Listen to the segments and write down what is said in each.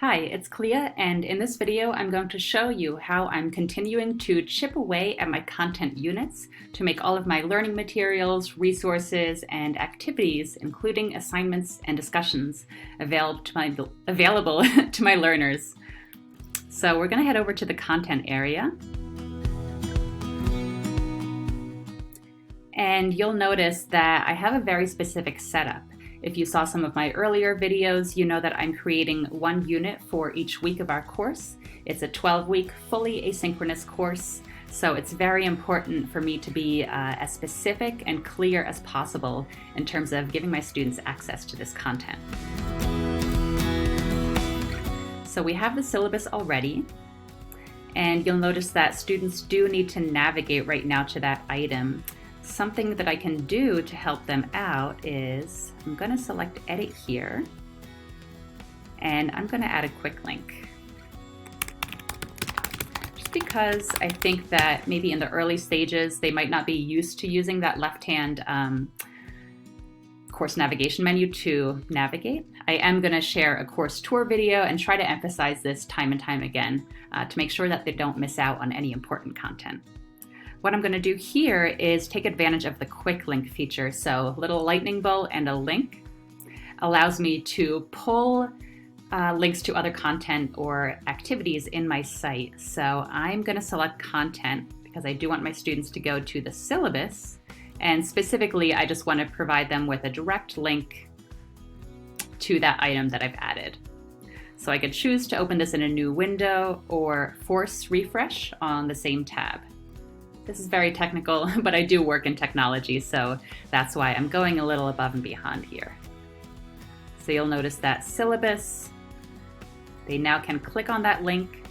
Hi, it's Clea, and in this video I'm going to show you how I'm continuing to chip away at my content units to make all of my learning materials, resources, and activities, including assignments and discussions, available to my learners. So we're going to head over to the content area. And you'll notice that I have a very specific setup. If you saw some of my earlier videos, you know that I'm creating one unit for each week of our course. It's a 12-week fully asynchronous course, so it's very important for me to be as specific and clear as possible in terms of giving my students access to this content. So we have the syllabus already, and you'll notice that students do need to navigate right now to that item. Something that I can do to help them out is I'm going to select edit here, and I'm going to add a quick link. Just because I think that maybe in the early stages they might not be used to using that left-hand course navigation menu to navigate. I am going to share a course tour video and try to emphasize this time and time again to make sure that they don't miss out on any important content. What I'm going to do here is take advantage of the quick link feature. So a little lightning bolt and a link allows me to pull links to other content or activities in my site. So I'm going to select content because I do want my students to go to the syllabus. And specifically, I just want to provide them with a direct link to that item that I've added. So I could choose to open this in a new window or force refresh on the same tab. This is very technical, but I do work in technology, so that's why I'm going a little above and beyond here. So you'll notice that syllabus, they now can click on that link,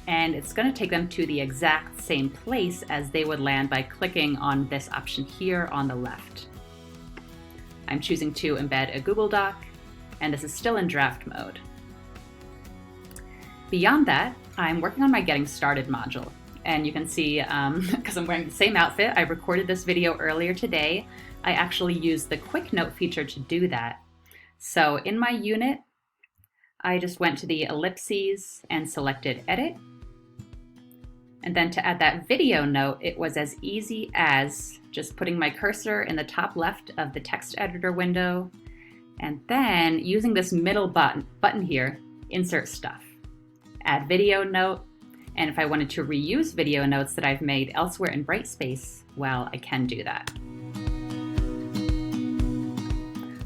and it's going to take them to the exact same place as they would land by clicking on this option here on the left. I'm choosing to embed a Google Doc, and this is still in draft mode. Beyond that, I'm working on my Getting Started module. And you can see, because I'm wearing the same outfit, I recorded this video earlier today. I actually used the quick note feature to do that. So in my unit, I just went to the ellipses and selected edit. And then to add that video note, it was as easy as just putting my cursor in the top left of the text editor window, and then using this middle button here, insert stuff, add video note. And if I wanted to reuse video notes that I've made elsewhere in Brightspace, well, I can do that.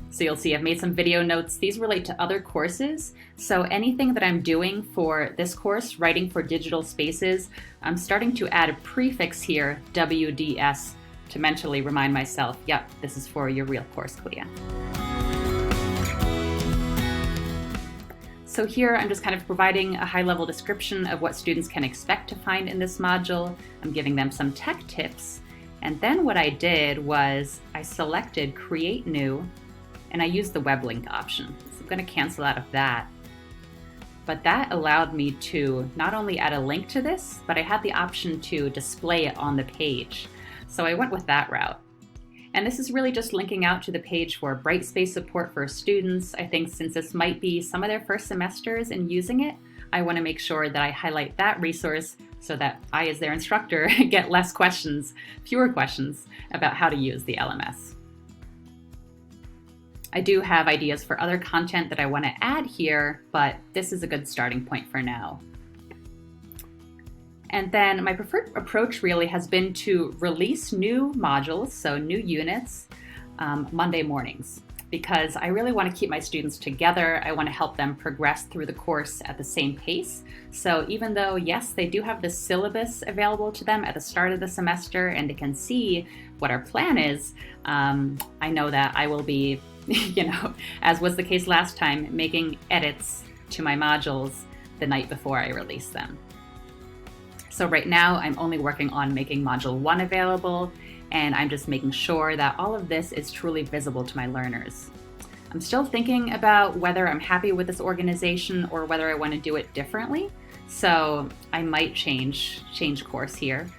So you'll see I've made some video notes. These relate to other courses. So anything that I'm doing for this course, Writing for Digital Spaces, I'm starting to add a prefix here, WDS, to mentally remind myself, yep, this is for your real course, Clea. So here I'm just kind of providing a high-level description of what students can expect to find in this module. I'm giving them some tech tips. And then what I did was I selected Create New, and I used the web link option. So I'm going to cancel out of that. But that allowed me to not only add a link to this, but I had the option to display it on the page. So I went with that route. And this is really just linking out to the page for Brightspace support for students. I think since this might be some of their first semesters in using it, I want to make sure that I highlight that resource so that I, as their instructor, get fewer questions about how to use the LMS. I do have ideas for other content that I want to add here, but this is a good starting point for now. And then my preferred approach really has been to release new modules, so new units, Monday mornings, because I really want to keep my students together. I want to help them progress through the course at the same pace. So even though, yes, they do have the syllabus available to them at the start of the semester and they can see what our plan is, I know that I will be, as was the case last time, making edits to my modules the night before I release them. So right now I'm only working on making Module 1 available, and I'm just making sure that all of this is truly visible to my learners. I'm still thinking about whether I'm happy with this organization or whether I want to do it differently. So I might change course here.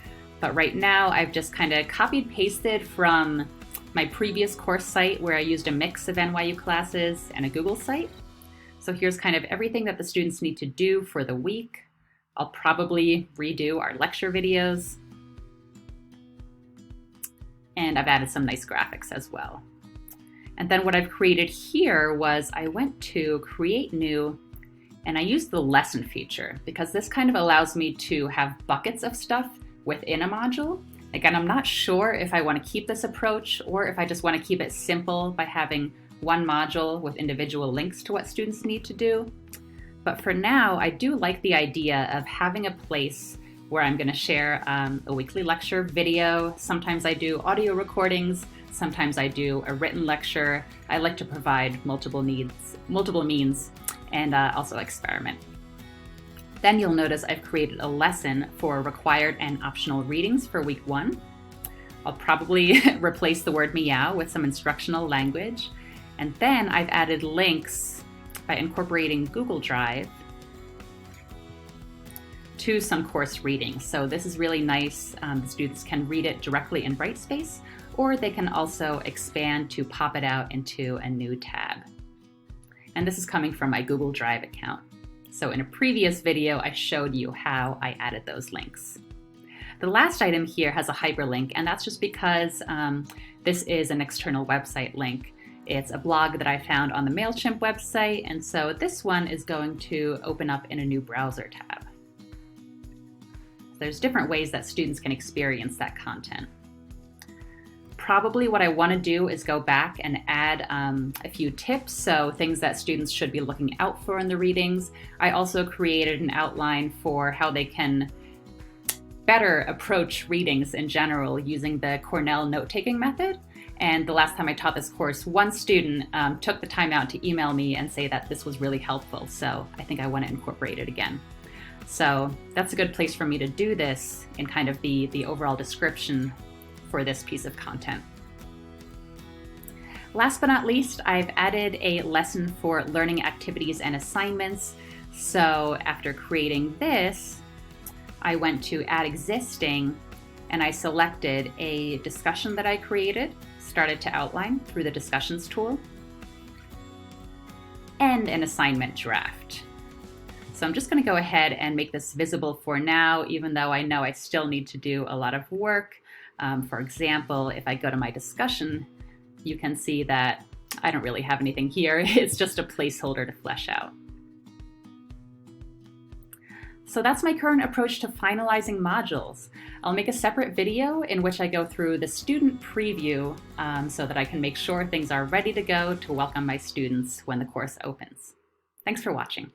But right now I've just kind of copied pasted from my previous course site where I used a mix of NYU classes and a Google site. So here's kind of everything that the students need to do for the week. I'll probably redo our lecture videos. And I've added some nice graphics as well. And then what I've created here was I went to Create New, and I used the lesson feature because this kind of allows me to have buckets of stuff within a module. Again, I'm not sure if I want to keep this approach or if I just want to keep it simple by having one module with individual links to what students need to do. But for now, I do like the idea of having a place where I'm going to share a weekly lecture video. Sometimes I do audio recordings. Sometimes I do a written lecture. I like to provide multiple means, and also experiment. Then you'll notice I've created a lesson for required and optional readings for week 1. I'll probably replace the word meow with some instructional language. And then I've added links by incorporating Google Drive to some course readings. So this is really nice. The students can read it directly in Brightspace, or they can also expand to pop it out into a new tab. And this is coming from my Google Drive account. So in a previous video, I showed you how I added those links. The last item here has a hyperlink, and that's just because this is an external website link. It's a blog that I found on the MailChimp website, and so this one is going to open up in a new browser tab. There's different ways that students can experience that content. Probably what I want to do is go back and add a few tips, so things that students should be looking out for in the readings. I also created an outline for how they can better approach readings in general using the Cornell note-taking method. And the last time I taught this course, one student took the time out to email me and say that this was really helpful, so I think I want to incorporate it again. So that's a good place for me to do this in kind of the overall description for this piece of content. Last but not least, I've added a lesson for learning activities and assignments. So after creating this, I went to Add Existing, and I selected a discussion that I created, started to outline through the Discussions tool, and an assignment draft. So I'm just going to go ahead and make this visible for now, even though I know I still need to do a lot of work. For example, if I go to my discussion, you can see that I don't really have anything here. It's just a placeholder to flesh out. So that's my current approach to finalizing modules. I'll make a separate video in which I go through the student preview so that I can make sure things are ready to go to welcome my students when the course opens. Thanks for watching.